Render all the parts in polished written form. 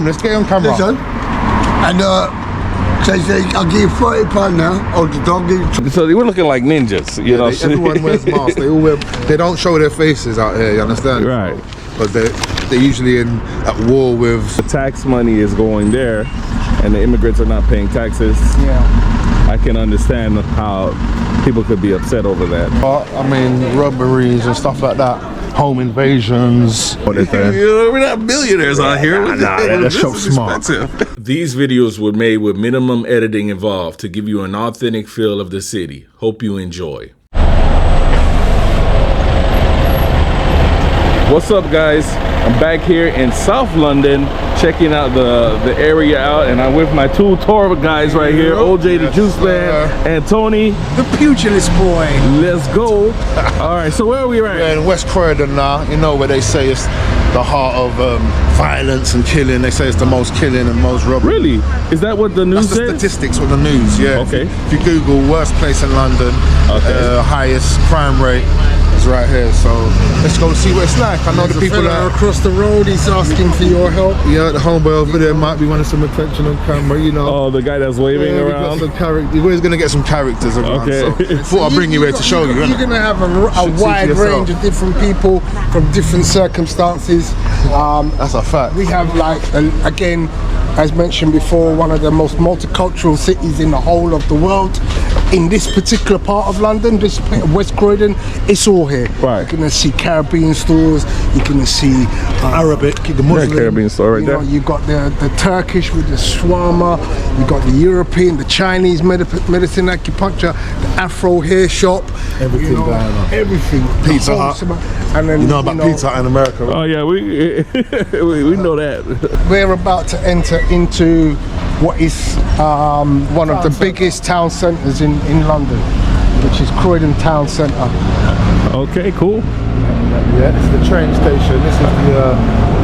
Let's get it on camera. Listen, and I'll give you £40 now, or the dog. So they were looking like ninjas, you know. Everyone wears masks. They all wear. They don't show their faces out here. You understand? Right. But they're usually at war with. The tax money is going there, and the immigrants are not paying taxes. Yeah. I can understand how people could be upset over that. I mean, robberies and stuff like that. Home invasions. What is that? We're not millionaires out here. That's so smart. These videos were made with minimum editing involved to give you an authentic feel of the city. Hope you enjoy. What's up, guys? I'm back here in South London checking out the area out, and I'm with my two tour guys right here, OJ the Juice Man and Tony The pugilist boy. Let's go. All right, so where are we right? We're in West Croydon now. You know where they say it's the heart of violence and killing. They say it's the most killing and most robbery. Really? Is that what the news That's the says? statistics on the news, yeah. Okay. If you Google worst place in London, highest crime rate is right here. So let's go see what it's like. I know the people are across the road. He's asking for your help. Yeah, the homeboy over there might be wanting some attention on camera, you know. Oh, the guy that's waving around. You're always going to get some characters around. Okay. So thought I'd bring you here to show you. You're going to have a wide range of different people from different circumstances. That's a fact. We have, like, again, as mentioned before, one of the most multicultural cities in the whole of the world. In this particular part of London, this West Croydon, it's all here. Right. You're gonna see Caribbean stores. You're gonna see Arabic, the Muslim. Caribbean store right there. You got the Turkish with the shawarma. You got the European, the Chinese medicine acupuncture, the Afro hair shop. Everything going on. Everything. Pizza Hut. And then, You know about Pizza Hut in America, right? Oh yeah, we we know that. We're about to enter into what is one of the biggest town centres in London, which is Croydon Town Centre. Okay, cool. Yeah, this is the train station. This is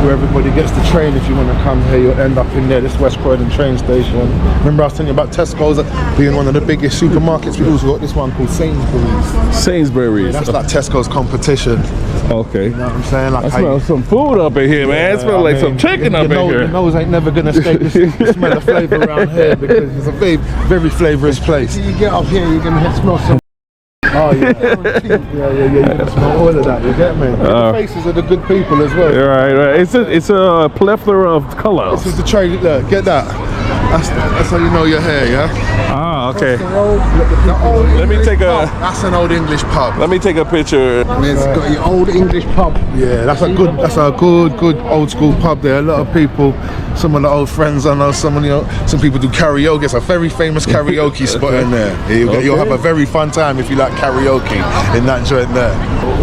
where everybody gets the train. If you want to come here, you'll end up in there. This West Croydon train station. Remember I was telling you about Tesco's being one of the biggest supermarkets? We also got this one called Sainsbury's. Sainsbury's. That's like Tesco's competition. Okay. You know what I'm saying? Like I smell some food up in here, man. It smells like some chicken up in here. Your nose ain't never gonna escape the smell of flavour around here because it's a very, very flavorous place. You get up here, you're gonna smell some. Oh yeah, you're gonna smell all of that. You get me? The faces of the good people as well. Right. It's a plethora of colors. This is the train. Look, get that. That's how you know you're here, yeah. Ah, okay. Let me take a. That's an old English pub. Let me take a picture. It's got your old English pub. Yeah, that's a good old school pub there. A lot of people, some of the old friends I know, some people do karaoke. It's a very famous karaoke spot in there. You'll have a very fun time if you like karaoke in that joint there.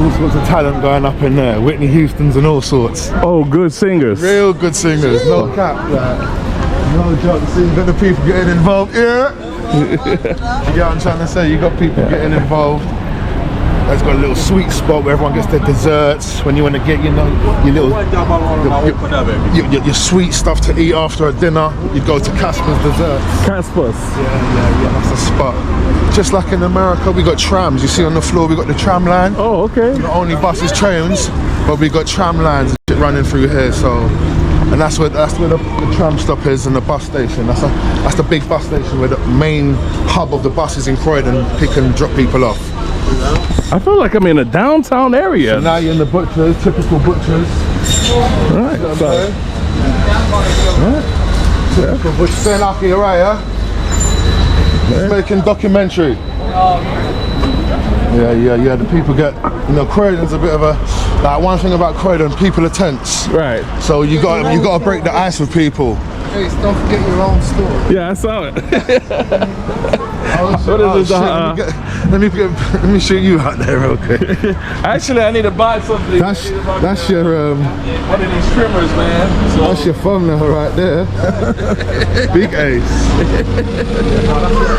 All sorts of talent going up in there. Whitney Houston's and all sorts. Oh, good singers. Real good singers. No cap. No joke. See, you got the people getting involved. Yeah. You get what I'm trying to say? You got people getting involved. It's got a little sweet spot where everyone gets their desserts when you want to get, you know, your sweet stuff to eat after a dinner. You go to Casper's Desserts. Casper's. Yeah, that's the spot. Just like in America, we got trams. You see on the floor, we got the tram line. Oh, okay. Not only buses, trains, but we got tram lines running through here. So, and that's where the tram stop is and the bus station. That's the big bus station where the main hub of the buses in Croydon pick and drop people off. I feel like I'm in a downtown area. So now you're in the butchers, typical butchers. Right. Typical butchers. Saying after you, right, yeah? Just making documentary. Yeah. The people get, you know, Croydon's a bit of a, like one thing about Croydon, people are tense. Right. So you got to break the ice with people. Hey, don't forget your own store. Yeah, I saw it. What is this? Let me shoot you out there real quick. Actually, I need to buy something. That's your one of these trimmers, man. So that's your thumbnail right there. Big Ace.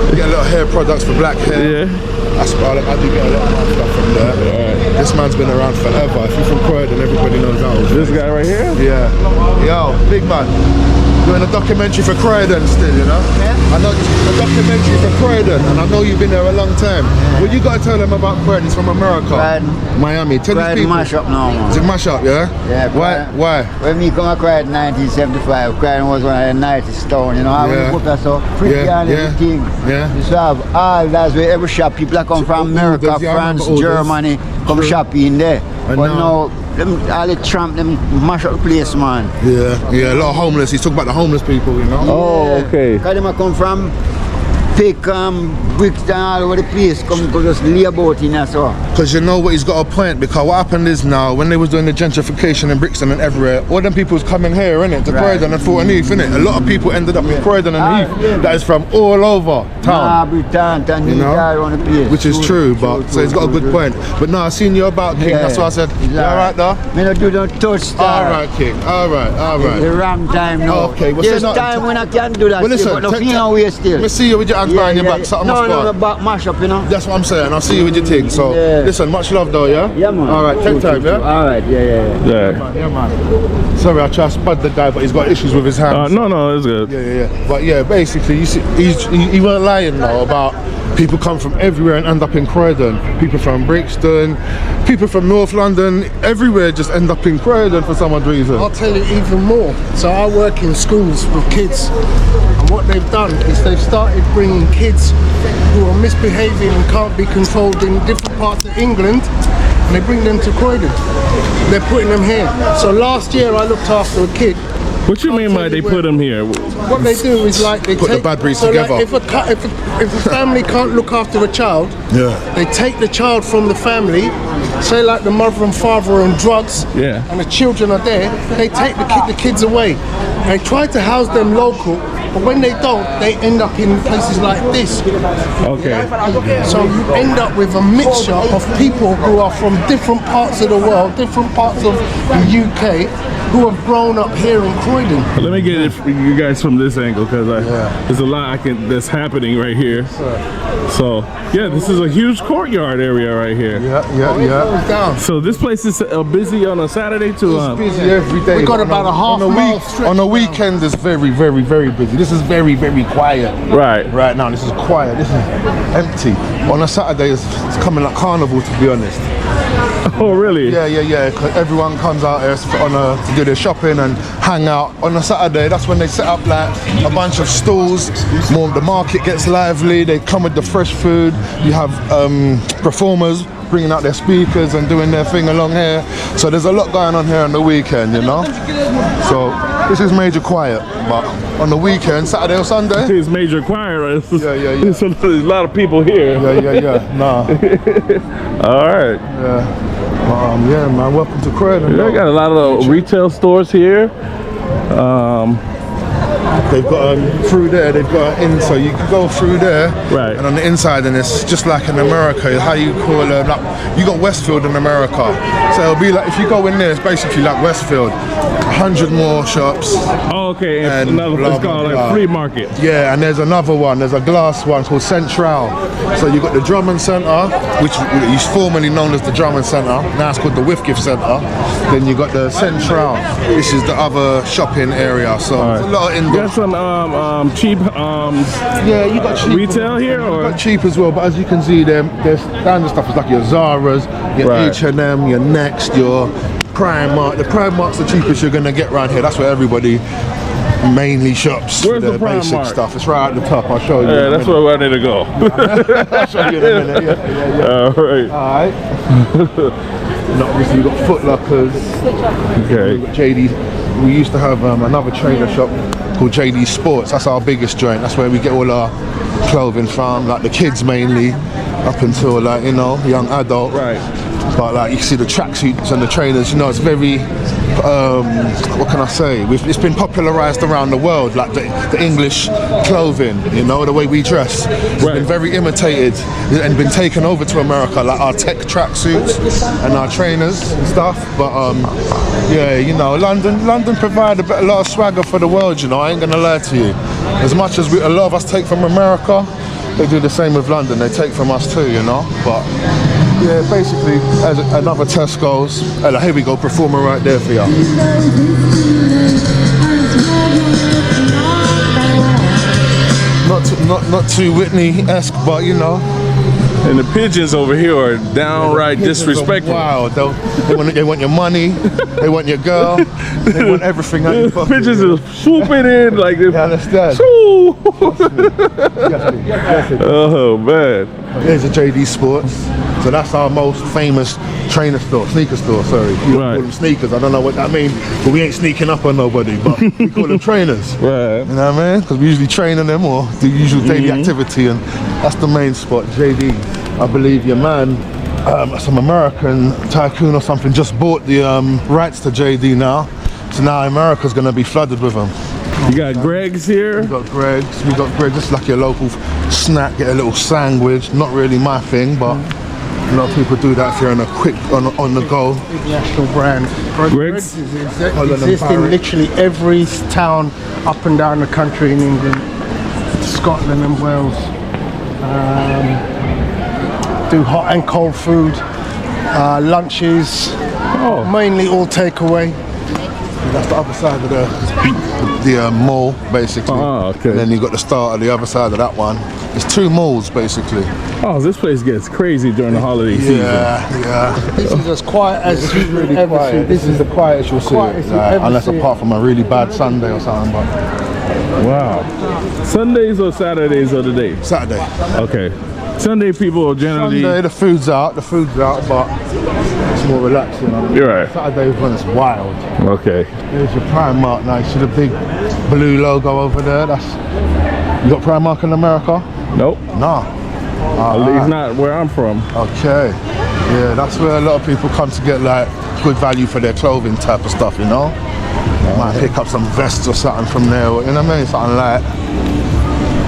You get a lot of hair products for black hair. yeah. That's what I do get a lot of stuff from there. Right. This man's been around forever. If you're from Croydon, everybody knows that. This guy right here. Yeah. Yo, big man. doing a documentary for Croydon still, you know? Yeah. I know a documentary for Croydon, and I know you've been there a long time. What you got to tell them about Croydon? It's from America. Croydon. Miami. Tell these Croydon people. mash up now, man. Is it mash up, yeah? Yeah, Why? Croydon. Why? When me come to Croydon in 1975, Croydon was one of the nicest towns, you know. I Yeah. was up so pretty Yeah, and yeah, everything. yeah. You used to have all that's where every shop, people that come from America, Orders, yeah, I France, remember orders. Germany, come True. shopping in there. And But now- now, them, all the tramp, them mash up the place, man. Yeah, yeah, a lot of homeless. He's talking about the homeless people, you know? Oh, okay. Because them a come from pick bricks and all over the place, come just lay about in there, so. Because you know what, he's got a point. Because what happened is now, when they was doing the gentrification in Brixton and everywhere, all them people was coming here, innit, to Right. Croydon and Fulton Heath, innit? A lot of people ended up in Croydon and Heath. yeah. That is from all over town. Britain and You know, around the place. which is true, but so he's got a good point. But no, I seen you about King. That's why I said, you all right, though? Me not do no touch All right, King. All right, all The right. wrong time now. Okay, well, There's say not- time when I can do that. Well, listen, but no take- feel no way still. Let me see you with your hands behind your back. Something No, must no, go. no, back mash up, you know. That's what I'm saying. I'll see you with your thing. So, Yeah. listen, much love though, yeah? Yeah, man. All right, take time, yeah? All right, yeah. Yeah. Yeah, man. Sorry, I tried to spud the guy, but he's got issues with his hands. No, it's good. Yeah. But yeah, basically, you see, he weren't lying though about people come from everywhere and end up in Croydon. People from Brixton, people from North London, everywhere just end up in Croydon for some odd reason. I'll tell you even more. So I work in schools with kids, and what they've done is they've started bringing kids who are misbehaving and can't be controlled in different parts of England, and they bring them to Croydon. They're putting them here. So last year I looked after a kid. What you mean by they put him here? What they do is like they Put the take, bad breeds so together. Like if a family can't look after a child, Yeah. they take the child from the family. Say like the mother and father are on drugs, Yeah. and the children are there. They take the kids away. They try to house them local, but when they don't, they end up in places like this. Okay. So you end up with a mixture of people who are from different parts of the world, different parts of the UK, who have grown up here in Croydon. Let me get it for you guys from this angle because there's a lot that's happening right here. So yeah, this is a huge courtyard area right here. Yeah. Down. So this place is busy on a Saturday to It's busy every day. We got but about a half mile stretch On a down. weekend, it's very, very, very busy. This is very, very quiet. right. Right now, this is quiet. This is empty. On a Saturday, it's coming like carnival, to be honest. Oh really? Yeah. 'Cause everyone comes out here to do their shopping and hang out. On a Saturday, that's when they set up like a bunch of stalls. The market gets lively. They come with the fresh food. You have performers bringing out their speakers and doing their thing along here. So there's a lot going on here on the weekend, you know. So this is major quiet, but on the weekend, Saturday or Sunday. It's major choir. Yeah. So there's a lot of people here. Yeah. Nah. All right. Yeah, man. Welcome to Croydon. They got a lot of retail stores here. They've got through there. They've got an in, so you can go through there. Right. And on the inside, and it's just like in America. How you call it? Like you got Westfield in America. So it'll be like if you go in there, it's basically like Westfield. 100 more shops. Oh, okay. And Another blah, it's blah, called blah. like flea market. Yeah, and there's another one. There's a glass one called Central. So you got the Drummond Centre, which is formerly known as the Drummond Centre. Now it's called the Whitgift Centre. Then you got the Central. This is the other shopping area. So there's a lot of You indoor. got some cheap Yeah, you got cheap retail here, or got cheap as well. But as you can see, there's standard stuff. It's like your Zara's, your Right. H&M, your Next, your Primark. The Primark's the cheapest you're gonna get around here. That's where everybody mainly shops. Where's for the basic Primark? stuff? It's right at the top. I'll show you. in yeah, a that's minute. where I need to go. I'll show you in a minute. Yeah. All right. Alright. And obviously you've got Foot Lockers, Okay. you've got JD. We used to have another trainer shop called JD Sports. That's our biggest joint. That's where we get all our clothing from, like the kids mainly, up until like, you know, young adult. Right. But like you see the tracksuits and the trainers, you know, it's very, what can I say? It's been popularized around the world, like the English clothing, you know, the way we dress. It's Right. been very imitated and been taken over to America, like our tech tracksuits and our trainers and stuff. But yeah, you know, London provide a lot of swagger for the world, you know, I ain't gonna lie to you. As much as a lot of us take from America, they do the same with London, they take from us too, you know. But yeah, basically, as another Tesco's. Here we go, performer right there for you. not too Whitney-esque, but you know. And the pigeons over here are downright Pigeons are disrespectful. Wow, they want your money, they want your girl, they want everything out your pocket. Pigeons are swooping in like this. You understand? Shoo! Yes, Oh man. Here's a JD Sports. So that's our most famous trainer store, sneaker store, sorry. You Right. call them sneakers, I don't know what that means, but we ain't sneaking up on nobody, but we call them trainers. Right. You know what I mean? Because we usually train on them or do usual daily activity, and that's the main spot, JD. I believe your man, some American tycoon or something, just bought the rights to JD now. So now America's going to be flooded with them. You got Greg's here. We got Greg's, just like your local snack, get a little sandwich. Not really my thing, but a lot of people do that if you're on a quick, on the go. International brand. Greg's? Exists in literally every town up and down the country in England, Scotland and Wales. Do hot and cold food, lunches, mainly all takeaway. That's the other side of the mall, basically. Oh, okay. And then you've got the start of the other side of that one. There's two malls, basically. Oh, this place gets crazy during the holiday season. Yeah. This is as quiet as you've really ever seen. This is the quietest you'll see it, unless apart from a really bad Sunday or something. But Wow. Sundays or Saturdays of the day? Saturday. Okay. Sunday people are generally. Sunday, the food's out, but it's more relaxing. You're right. Saturday when it's wild. Okay. There's your Primark now. You see the big blue logo over there? You got Primark in America? Nope. Nah. At least not where I'm from. Okay. Yeah, that's where a lot of people come to get like good value for their clothing type of stuff, you know? Might pick up some vests or something from there, you know what I mean? Something like.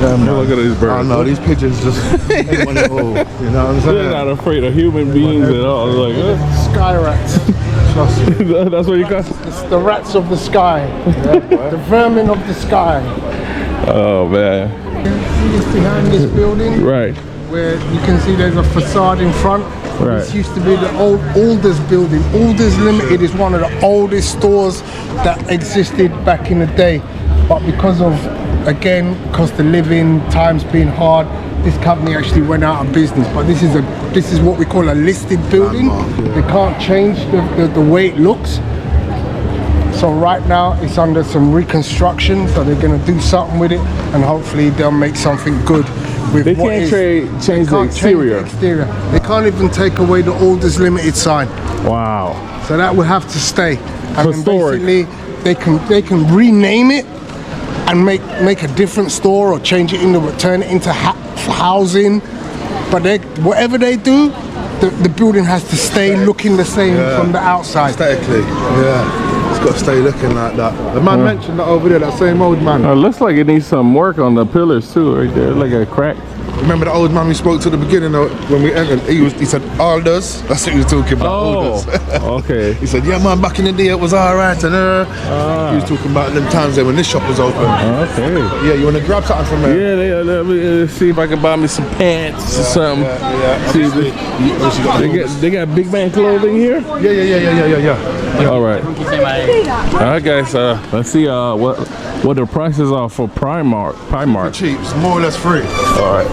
Look at these birds. I know, these pigeons just they want it all, you know what I'm saying? They're not afraid of human beings at all. Like, Sky rats. that's what you call. It's the rats of the sky. The vermin of the sky. Oh man. See this behind this building? Right. Where you can see there's a facade in front. Right. This used to be the old Alders building. Alders Limited is one of the oldest stores that existed back in the day. But because of, again, cost of living, times being hard, this company actually went out of business. But this is what we call a listed building. They can't change the way it looks. So right now it's under some reconstruction, so they're going to do something with it, and hopefully they'll make something good with They what can't is. change the exterior. They can't even take away the Alders Limited sign. Wow. So that will have to stay. And then Historic. basically they can rename it and make a different store or change it into, turn it into housing. But whatever they do, the building has to stay looking the same from the outside. Aesthetically, yeah. It's got to stay looking like that. The man mentioned that over there, that same old man. It looks like it needs some work on the pillars too, right there, like a crack. Remember the old man we spoke to at the beginning when we entered? He said Alders. That's what he was talking about. Alders. Okay. He said, yeah man, back in the day it was alright, and he was talking about them times there when this shop was open. Okay. Yeah, you want to grab something from there? Yeah, let me see if I can buy me some pants or something. See, they got big man clothing here? Yeah. All right. All right, guys. Let's see what the prices are for Primark. Cheap, it's more or less free. All right.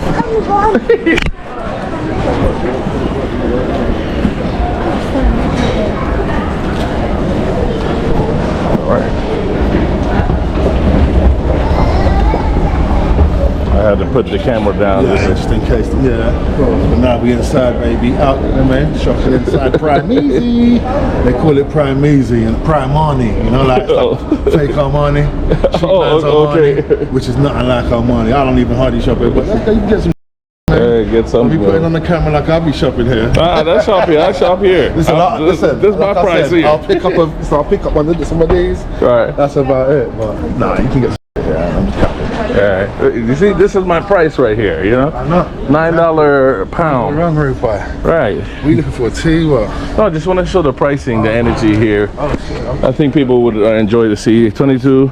I had to put the camera down. Just in case. Yeah, of course. But now we inside, baby. Out, you know what I mean? Shopping inside Prime Easy. They call it Prime Easy and Prime Armani. You know, like fake Armani. Cheap man's okay. Armani, which is nothing like Armani. I don't even hardly shop it, but you can get some. Hey, get I'll some. be putting on the camera like I'll be shopping here. That's shop here. I shop here. This is listen, this is my like I price said, here. I'll pick up some of these. Right. That's about it. But nah, you can get some here. I'm just capping. Alright. You see, this is my price right here, you know? I know. $9 a pound. Wrong roof by. Right. We looking for a tea, what? No, I just want to show the pricing, the energy here. Oh shit. I think people would enjoy to see 22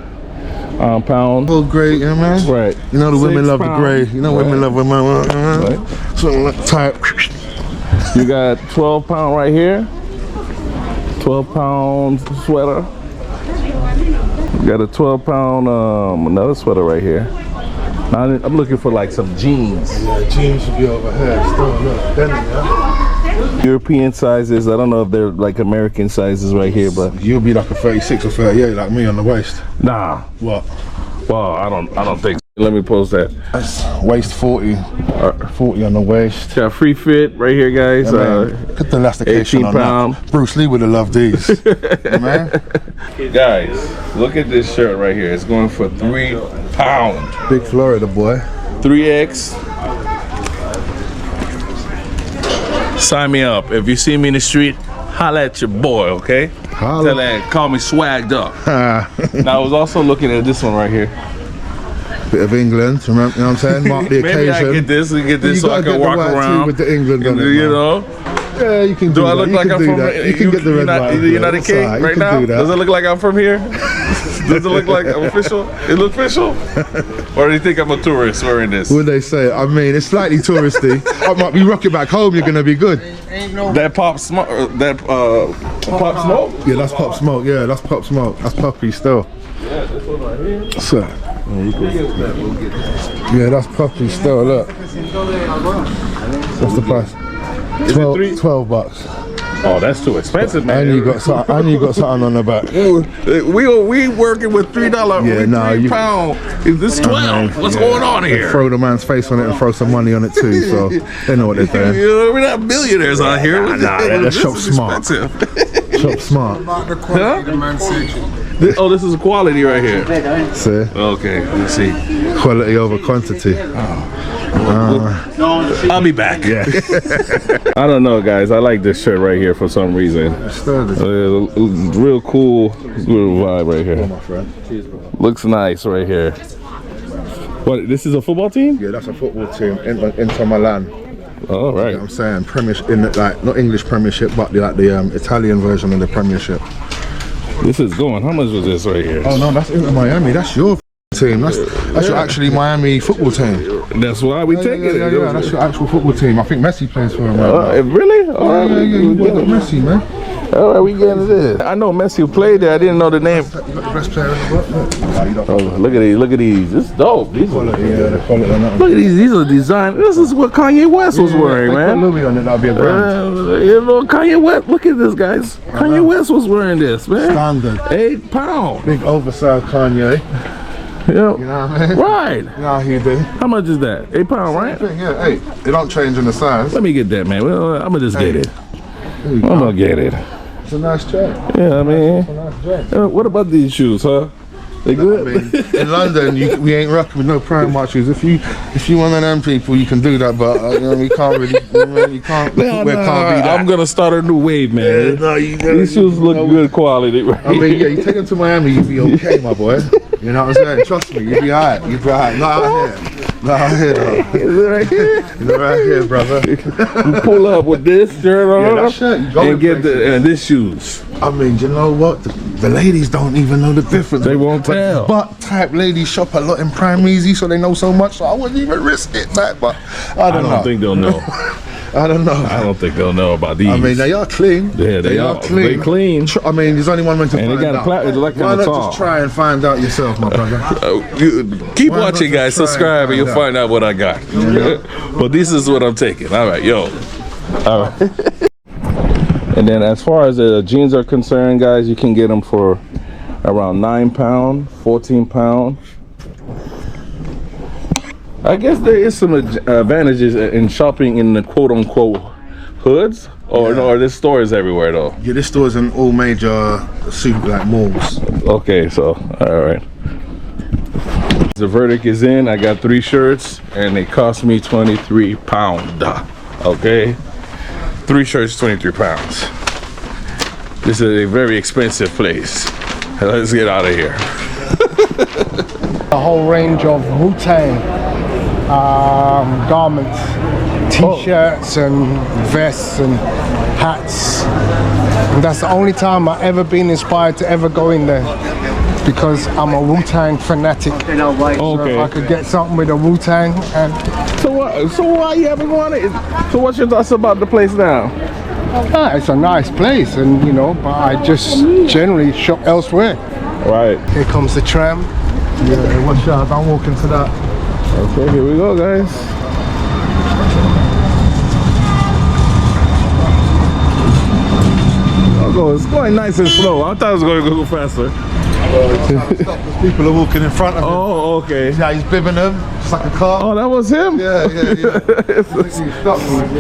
pound. Full grey, you know what I mean? Right. You know the women 6 love the pound. grey. You know women love women. Right. Something like type. You got 12 pound right here. 12 pound sweater. You got a 12 pound another sweater right here. I'm looking for like some jeans. Yeah, jeans should be over here. Still look, denim, yeah. European sizes. I don't know if they're like American sizes right here, but You'll be like a 36 or 38 like me on the waist. nah. What? Well, I don't think so. Let me post that. That's waist 40. 40 on the waist. Got free fit right here, guys. Put the elastication 18 on pound. that. Bruce Lee would have loved these. Yeah, man. Guys, look at this shirt right here. It's going for £3. Big Florida boy. 3X. Sign me up. If you see me in the street, holla at your boy, okay? Holla. Tell that, call me swagged up. Now I was also looking at this one right here. Bit of England, remember, you know what I'm saying? Mark the occasion. Maybe I get this and get this You so I gotta can get the walk white tee around. with the England on it, you man. know? Yeah, you can do, Do I that. look You like can I'm do from that. You can get the red, white, and the blue. United That's all Kingdom right. You right can now? do that. Does it look like I'm from here? Does it look like I'm official? It look official? Or do you think I'm a tourist wearing this? What they say? I mean, it's slightly touristy. I might be rocking back home. You're gonna be good. That pop smoke? Pop smoke? Yeah, that's Pop Smoke. Yeah, that's Pop Smoke. That's Puppy still. Yeah, this one right here. So, yeah, that's Puppy still. Look, what's the price? 12 bucks. Oh, that's too expensive, man. And you got something. And you got something on the back. We working with $3. Yeah, nah, you- £3. This 12. What's going on here? Throw the man's face on it and throw some money on it too. So they know what they're doing. You know, we're not millionaires out here. that shop's smart. Expensive. Shop smart. Huh? Oh, this is quality right here. See, Okay, let's see. quality over quantity. I'll be back. Yeah. I don't know, guys. I like this shirt right here for some reason. Real cool little vibe right here. Looks nice right here. What? This is a football team? Yeah, that's a football team. Inter Milan. All right. You know what I'm saying? Premiership, in the, like not English Premiership, but the Italian version of the Premiership. This is going. How much was this right here? Oh no, that's Inter Miami. That's your team. That's your actually Miami football team. That's why we take it. Yeah, that's your actual football team. I think Messi plays for them. Really? All right. Yeah, you got Messi, man. All right, we getting this. I know Messi played there. I didn't know the name. You got the best player in the world. Oh, look at these. Look at these. This is dope. These are, Yeah, the quality on that. look at these. These are designed. This is what Kanye West was wearing, man. Louis on it, that'll be a brand. You know, Kanye West. Look at this, guys. Kanye West was wearing this, man. Standard. £8. Big oversized Kanye. Yeah. You know what I mean? Right. You know how he do. How much is that? £8, right? Yeah, hey, it don't change in the size. Let me get that, man. Well, I'm gonna just get it. There you I'm go. gonna get it. It's a nice check. Yeah, I mean, It's a nice check. what about these shoes, huh? They I good? mean, in London, we ain't rocking with no Primark shoes. If you one of them people, you can do that, but you know, you can't really, you can't. The footwear can't be that. I'm gonna start a new wave, man. These shoes look good quality, right? I mean, yeah, you take them to Miami, you'll be okay, my boy. You know what I'm saying? Trust me, you'll be alright. You'll be alright. Not out here. Not out here, though. Is it right here? You're right here, brother. You pull up with this shirt on that shirt, you go and in get places. and this shoes. I mean, you know what? The ladies don't even know the difference. They won't tell. But type ladies shop a lot in Prime Easy, so they know so much. So I wouldn't even risk it, like. But I don't know. think they'll know. I don't know. I don't think they'll know about these. I mean, they are clean. Yeah, they are. clean. They clean. I mean, there's only one way to And they find got a out. plat- it's like Why kinda not tall. just try and find out yourself, my brother? Keep Why not watching, guys. just try and Subscribe, and you'll find find out what I got. But this is what I'm taking. All right, yo. All right. And then, as far as the jeans are concerned, guys, you can get them for around £9, £14. I guess there is some advantages in shopping in the quote-unquote hoods, or no, or there's stores everywhere though. Yeah, this store's in all major like malls. Okay, so all right. The verdict is in. I got 3 shirts, and they cost me £23. Okay, 3 shirts, £23. This is a very expensive place. Let's get out of here. A whole range of Wu-Tang garments, t-shirts and vests and hats. And that's the only time I've ever been inspired to ever go in there, because I'm a Wu-Tang fanatic. So if I could get something with a Wu-Tang and So why you haven't wanted? So what's your thoughts about the place now? it's a nice place, and you know, but I just generally shop elsewhere. Right. Here comes the tram. Yeah, watch out! Don't walk into that. Okay, here we go, guys. It's going nice and slow. I thought it was going to go faster. People are walking in front of him. Oh, okay. Yeah, he's bibbing them. It's like a car. Oh, that was him? Yeah.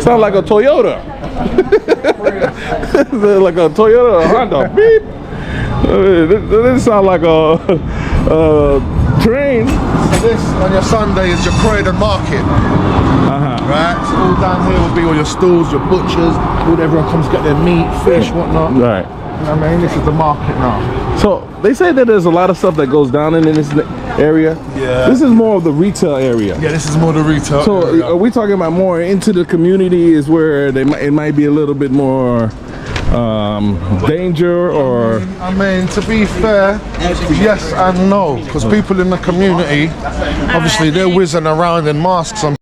Sound like a Toyota. Like a Toyota or a Honda. Beep. That didn't sound like a train. So this on your Sunday is your Croydon market. Right? So all down here will be all your stalls, your butchers, all everyone comes to get their meat, fish, whatnot. Right. You know what I mean? This is the market now. So they say that there's a lot of stuff that goes down in this area. Yeah. This is more of the retail area. Yeah, this is more the retail So area. are we talking about more into the community is where it might be a little bit more danger or? I mean, to be fair, yes and no, because people in the community, obviously they're whizzing around in masks on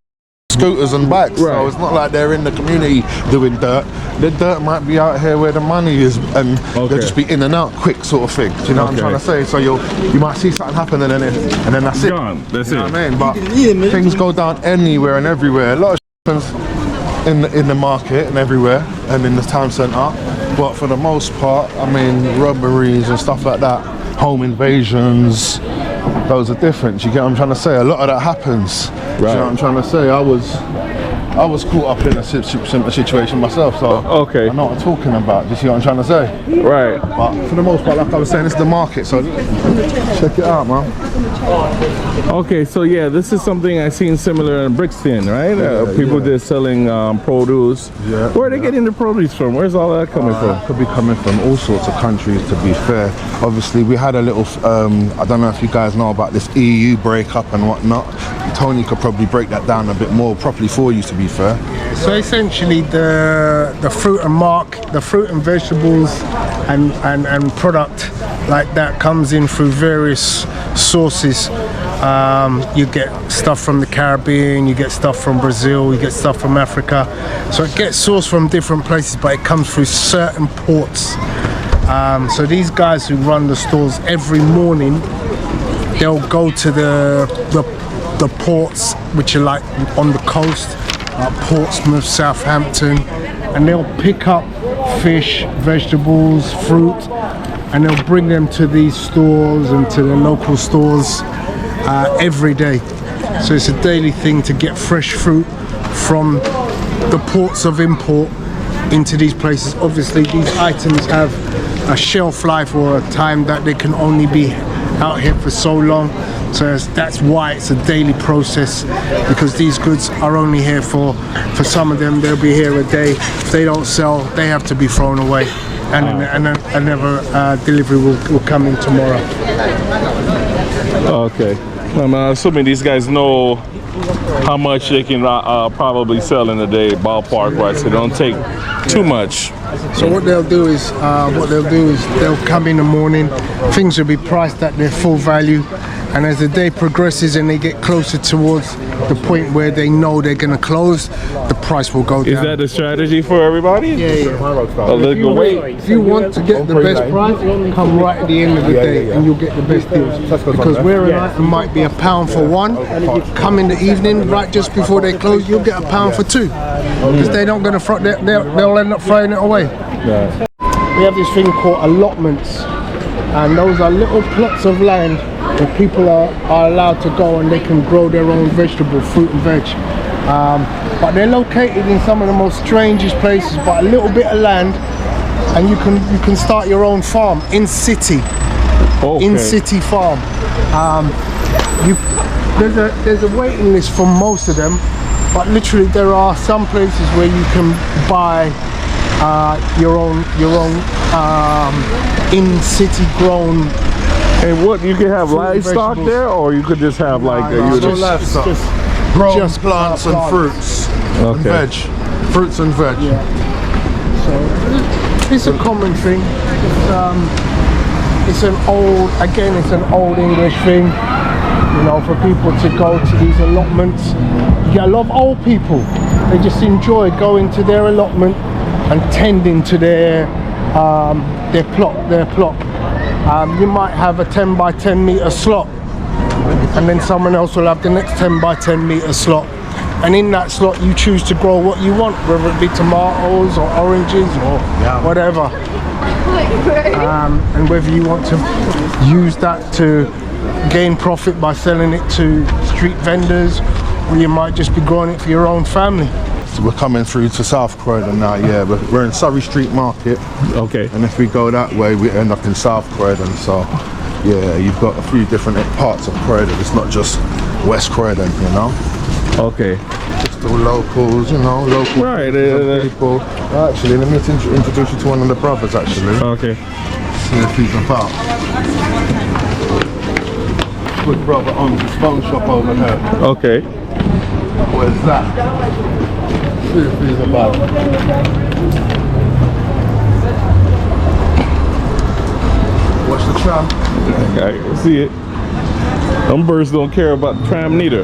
scooters and bikes, Right. so it's not like they're in the community doing dirt. The dirt might be out here where the money is, and they'll just be in and out quick, sort of thing. Do you know what I'm trying to say? So you might see something happen and then that's it. Gone. That's You know it. what I mean? But things go down anywhere and everywhere. A lot of happens in the market and everywhere and in the town centre. But for the most part, I mean, robberies and stuff like that, home invasions, those are different. You get what I'm trying to say? A lot of that happens. Do you know what I'm trying to say? I was caught up in a similar situation myself, so Okay. I know what I'm talking about. Do you see what I'm trying to say? Right. But for the most part, like I was saying, it's the market, so check it out, man. Okay, so yeah, this is something I seen similar in Brixton, right? People just selling produce. Yeah, Where are they getting the produce from? Where's all that coming from? Could be coming from all sorts of countries, to be fair. Obviously, we had a little, I don't know if you guys know about this EU breakup and whatnot. Tony could probably break that down a bit more properly for you, to be fair. So essentially, the fruit and vegetables and product like that comes in through various sources. You get stuff from the Caribbean, you get stuff from Brazil, you get stuff from Africa. So it gets sourced from different places, but it comes through certain ports. So these guys who run the stores every morning, they'll go to the ports which are like on the coast, Portsmouth, Southampton, and they'll pick up fish, vegetables, fruit, and they'll bring them to these stores and to the local stores every day. So it's a daily thing to get fresh fruit from the ports of import into these places. Obviously these items have a shelf life or a time that they can only be out here for so long. So that's why it's a daily process, because these goods are only here for some of them, they'll be here a day. If they don't sell, they have to be thrown away, and another delivery will come in tomorrow. Okay. I'm assuming these guys know how much they can probably sell in a day, ballpark wise. They don't take too much. So what they'll do is they'll come in the morning, things will be priced at their full value, and as the day progresses and they get closer towards the point where they know they're going to close, the price will go down. Is that a strategy for everybody? Yeah. Oh, look, wait. If you want to get the best price, come right at the end of the day and you'll get the best deals. Because where an item might be £1 for one, come in the evening, right just before they close, you'll get £1 for two. Because they're not going to they'll end up throwing it away. We have this thing called allotments, and those are little plots of land where people are allowed to go and they can grow their own vegetable, fruit and veg. But they're located in some of the most strangest places, but a little bit of land, and you can start your own farm in city. Okay. In city farm. There's a waiting list for most of them, but literally there are some places where you can buy your own in city grown. And what, you can have livestock there, or you could just have like livestock. Grown plants and fruits and veg. Fruits and veg. Yeah. So it's a common thing. It's an old English thing. You know, for people to go to these allotments. You get a lot of old people. They just enjoy going to their allotment and tending to their plot. You might have a 10 by 10 meter slot and then someone else will have the next 10 by 10 meter slot. And in that slot, you choose to grow what you want, whether it be tomatoes or oranges or whatever. And whether you want to use that to gain profit by selling it to street vendors, or you might just be growing it for your own family. So we're coming through to South Croydon now, yeah. We're in Surrey Street Market. Okay. And if we go that way, we end up in South Croydon. So, yeah, you've got a few different parts of Croydon. It's not just West Croydon, you know. Okay. Just all locals, you know, local people. Actually, let me introduce you to one of the brothers, actually. Okay. See if he's about. Good brother owns his phone shop over here. Okay. Where's that? See if he's about. Watch the tram. I can see it. Them birds don't care about the tram neither.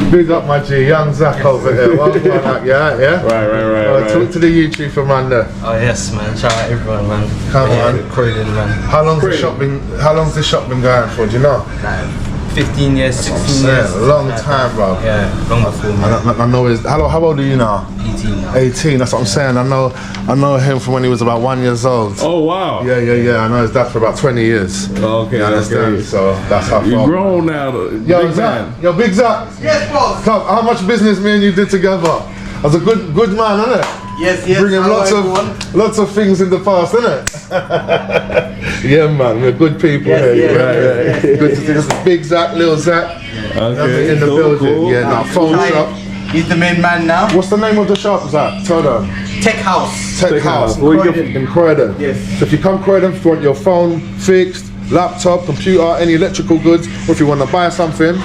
Big up my G, young Zach over here. Well done, yeah? Right. Talk to the YouTube for man there. Oh yes, man. Shout out everyone, man. Come on. Croydon, man. How long's the shop been going for, do you know? Like 15 years, 16 Yeah, years. a long time, bro. Yeah, long before me. I know his, how old are you now? 18. 18, that's what I'm saying. I know him from when he was about 1 year old. Oh wow. Yeah. I know his dad for about 20 years. Okay. You understand? Okay. So that's how far. You're grown now, Yo, big Zach. man. Yo, Big Zach. Yes, boss. Come, how much business me and you did together? As a good man, isn't it? Yes. Bringing lots of things in the past, isn't it? Yeah, man, we're good people here. Yes. Good to see this Big Zach, Little Zach. Okay. In the building. Cool. Yeah, now phone shop. He's the main man now. What's the name of the shop, Zach? Tell them. Tech House. Tech House. In Croydon. Yes. So if you come Croydon, if you want your phone fixed, laptop, computer, any electrical goods, or if you want to buy something,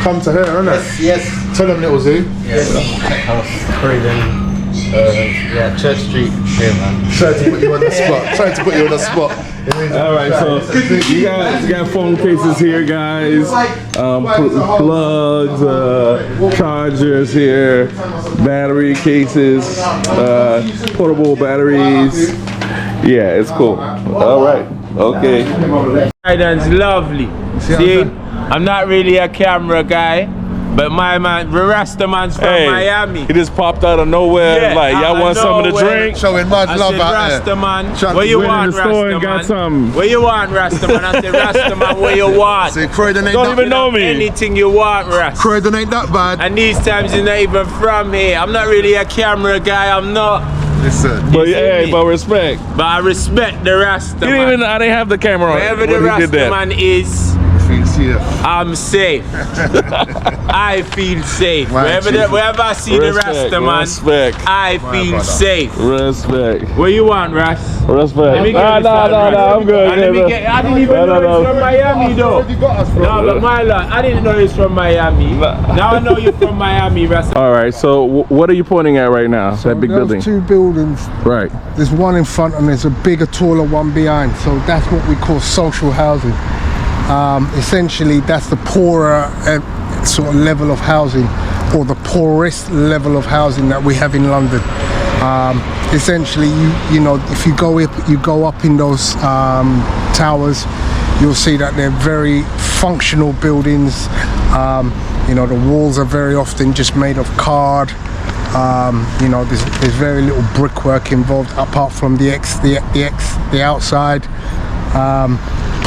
come to here, innit? Yes. Tell them, Little Z. Yes. Tech House. Croydon. Yeah, Church Street. Yeah, man. Trying to put you on the spot. All right, so you got phone cases here, guys. Plugs, chargers here, battery cases, portable batteries. Yeah, it's cool. All right, okay. Croydon's lovely. See, I'm not really a camera guy, but my man, the Rasta man's from Miami. He just popped out of nowhere. Yeah, like, y'all want some of the drink? Showing mad I love said, out Rasta there. man, Shut what you went in want, the store Rasta and got man? some. What you want, Rasta man? I said, Rasta man, what you want? See, Croydon ain't Don't even know me. Anything you want, Rasta. Croydon ain't that bad. And these times you're not even from here. I'm not really a camera guy, I'm not. Listen. But You feel yeah, me? but respect. But I respect the Rasta I man. didn't have the camera on. Wherever the when he did Rasta that. man is, I'm safe. I feel safe. Wherever I see the Rasta man, Respect. I feel safe. Respect. What you want, Ras? Respect. Let me get No, I'm good. I didn't even know it's from Miami though. No, but my lord, I didn't know it's from Miami. Now I know you're from Miami, Ras. All right, so what are you pointing at right now? That big Those building. two buildings, Right. there's one in front and there's a bigger, taller one behind. So that's what we call social housing. Essentially, that's the poorer sort of level of housing, or the poorest level of housing that we have in London. Essentially, you know, if you go up in those towers, you'll see that they're very functional buildings. You know, the walls are very often just made of card. You know, there's very little brickwork involved apart from the outside.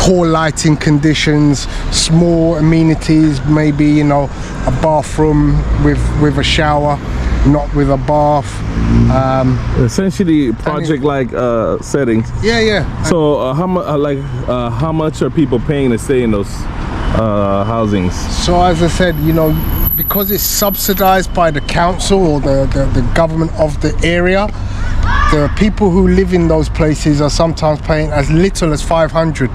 Poor lighting conditions, small amenities, maybe, you know, a bathroom with a shower, not with a bath. Essentially, project-like settings. Yeah. So how much are people paying to stay in those housings? So as I said, you know, because it's subsidized by the council or the government of the area, the people who live in those places are sometimes paying as little as 500.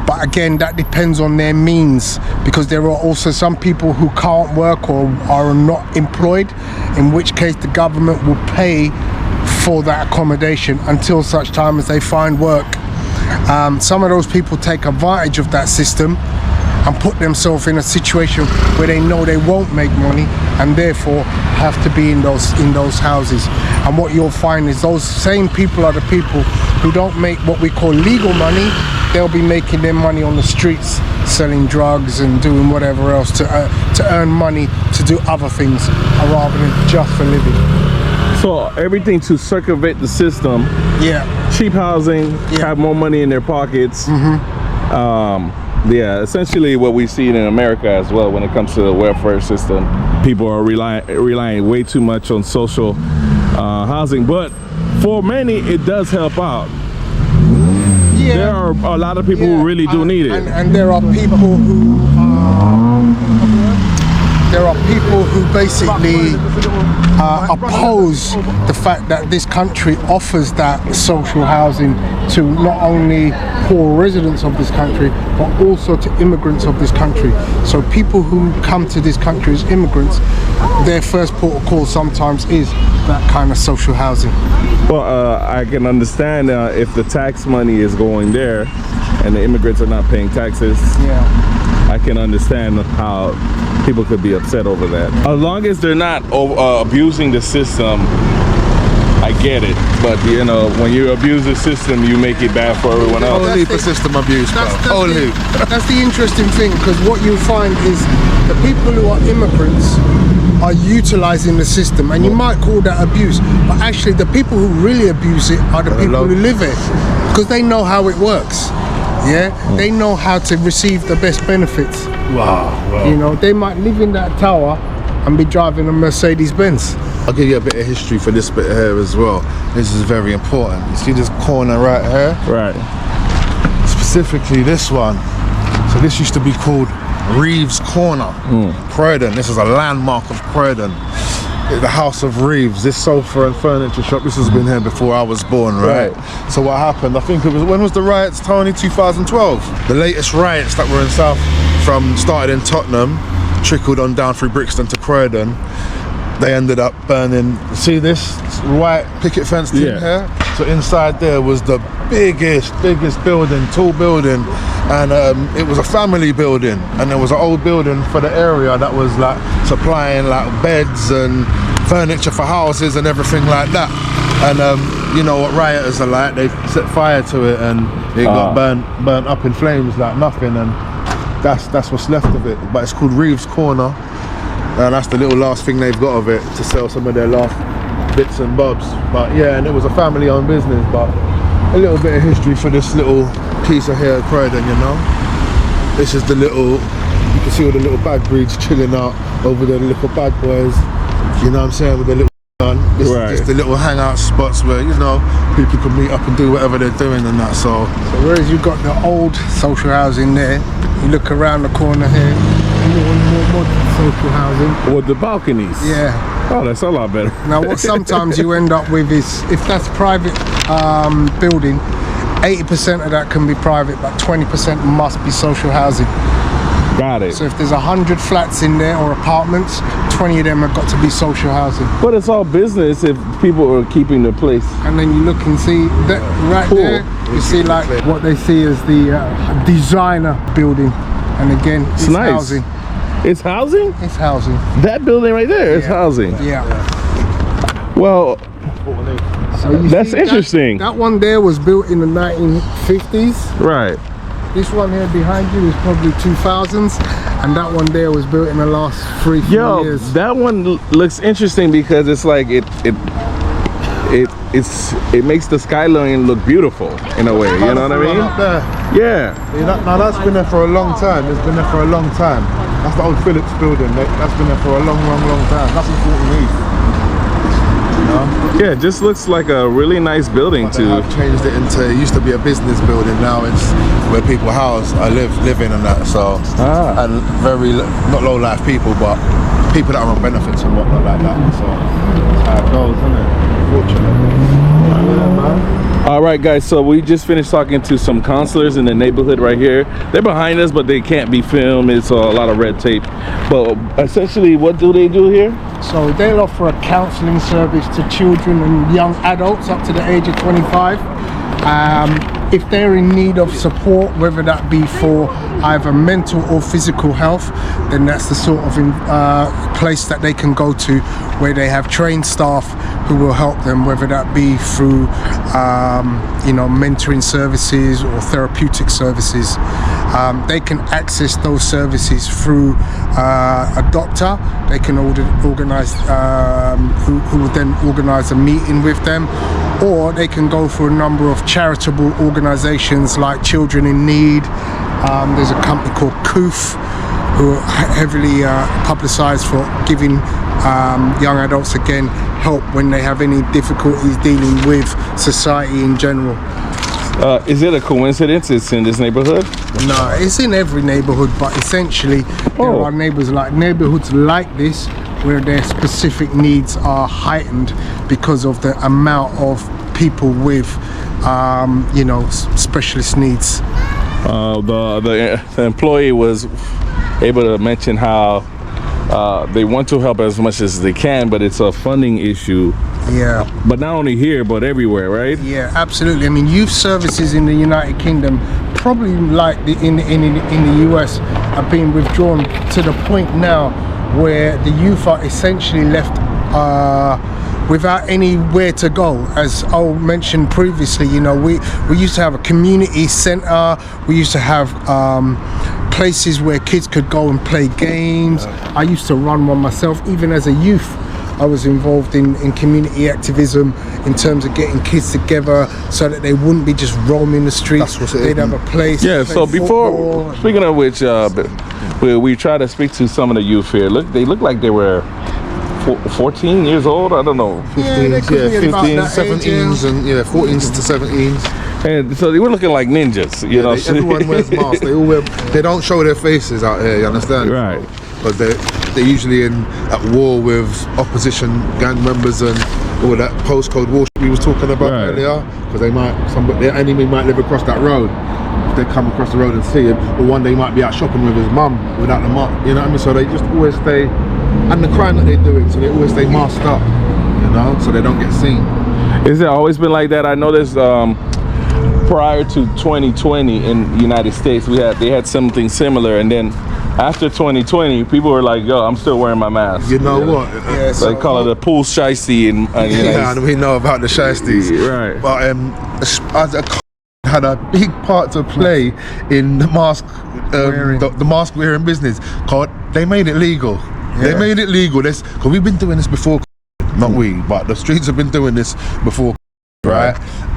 But again, that depends on their means, because there are also some people who can't work or are not employed, in which case the government will pay for that accommodation until such time as they find work. Some of those people take advantage of that system, and put themselves in a situation where they know they won't make money and therefore have to be in those houses. And what you'll find is those same people are the people who don't make what we call legal money. They'll be making their money on the streets, selling drugs and doing whatever else to earn money to do other things rather than just for living. So everything to circumvent the system. Yeah. Cheap housing, have more money in their pockets. Yeah, essentially what we see in America as well when it comes to the welfare system. People are relying way too much on social housing, but for many it does help out. Yeah. There are a lot of people who really do need it. And there are people who basically oppose the fact that this country offers that social housing to not only poor residents of this country but also to immigrants of this country. So people who come to this country as immigrants, their first port of call sometimes is that kind of social housing. Well, I can understand if the tax money is going there and the immigrants are not paying taxes. Yeah. I can understand how people could be upset over that. As long as they're not abusing the system, I get it. But you know, when you abuse the system, you make it bad for everyone else. Only for system abuse, only. That's the interesting thing, because what you find is the people who are immigrants are utilizing the system, and you might call that abuse, but actually the people who really abuse it are the people who live it, because they know how it works. Yeah, they know how to receive the best benefits. Wow. You know, they might live in that tower and be driving a Mercedes Benz. I'll give you a bit of history for this bit here as well. This is very important. You see this corner right here? Right. Specifically this one. So this used to be called Reeves Corner, Croydon. This is a landmark of Croydon. The House of Reeves, this sofa and furniture shop, this has been here before I was born, right? So what happened, I think it was, when was the riots, Tony? 2012. The latest riots that were in started in Tottenham, trickled on down through Brixton to Croydon. They ended up burning, see this white picket fence thing here? So inside there was the biggest building, tall building, and it was a family building, and there was an old building for the area that was like supplying like beds and furniture for houses and everything like that. And you know what rioters are like, they set fire to it and it got burnt up in flames like nothing, and that's what's left of it. But it's called Reeves Corner, and that's the little last thing they've got of it to sell some of their last bits and bobs. But yeah, and it was a family owned business. But a little bit of history for this little piece of here at Croydon, you know. This is the little, you can see all the little bad breeds chilling out over there, the little bad boys, you know what I'm saying, with the little gun. This is just the little hangout spots where, you know, people can meet up and do whatever they're doing and that. So whereas you've got the old social housing there, you look around the corner here, more modern social housing. With the balconies. Yeah. Oh, that's a lot better. Now what sometimes you end up with is, if that's private building, 80% of that can be private, but 20% must be social housing. Got it. So if there's 100 flats in there or apartments, 20 of them have got to be social housing. But it's all business if people are keeping the place. And then you look and see that right there, you see like what they see as the designer building. And again, it's nice. housing. It's housing? It's housing. That building right there is housing. Yeah. Well, so you that's see interesting. That one there was built in the 1950s. Right. This one here behind you is probably 2000s, and that one there was built in the last 3-4 years. That one looks interesting because it's like it makes the skyline look beautiful in a way. You know what I mean? Up there. Yeah. Now that's been there for a long time. It's been there for a long time. That's the old Phillips building. That's been there for a long time. That's in Fulton Heath. You know? Yeah, it just looks like a really nice building They have changed it into, it used to be a business building, now it's where people live in and that, so, and very, not low life people, but people that are on benefits and whatnot like that, so that's how it goes, isn't it? Unfortunately. All right, guys, so we just finished talking to some counselors in the neighborhood right here. They're behind us, but they can't be filmed. It's a lot of red tape. But essentially, what do they do here? So they'll offer a counselling service to children and young adults up to the age of 25. If they're in need of support, whether that be for either mental or physical health, then that's the sort of place that they can go to, where they have trained staff who will help them, whether that be through mentoring services or therapeutic services. They can access those services through a doctor. They can organise who will then organise a meeting with them, or they can go for a number of charitable organisations like Children in Need. There's a company called COOF who are heavily publicised for giving young adults again help when they have any difficulties dealing with society in general. Is it a coincidence it's in this neighborhood? No, it's in every neighbourhood, but essentially there are neighbourhoods like this where their specific needs are heightened because of the amount of people with specialist needs. The employee was able to mention how they want to help as much as they can, but it's a funding issue. Yeah. But not only here, but everywhere, right? Yeah, absolutely. I mean, youth services in the United Kingdom, probably like in the US, are being withdrawn to the point now where the youth are essentially left without anywhere to go. As I mentioned previously, we used to have a community centre. We used to have places where kids could go and play games. I used to run one myself, even as a youth. I was involved in community activism in terms of getting kids together so that they wouldn't be just roaming the streets. They'd have a place. Yeah, so before, football. speaking of which, we try to speak to some of the youth here. They look like they were 14 years old, I don't know. 15s, 15s, 17s, and 14s to 17s. And so they were looking like ninjas, you know. Everyone wears masks. They don't show their faces out here, you understand? Right. Because they're usually at war with opposition gang members and all that postcode war we was talking about earlier. Because their enemy might live across that road. If they come across the road and see him, or one day he might be out shopping with his mum without the mask. You know what I mean? So they just always stay, and the crime that they're doing, so they always stay masked up. So they don't get seen. Is it always been like that? I noticed prior to 2020 in the United States, they had something similar, and then after 2020, people were like, "Yo, I'm still wearing my mask." You know what? Yeah, They call it a pool shiesty in the United And we know about the shiesties. Right. But as a had a big part to play in the mask the mask wearing business. Cause they made it legal. Yeah. They made it legal. Because we've been doing this before, not we, but the streets have been doing this before, right?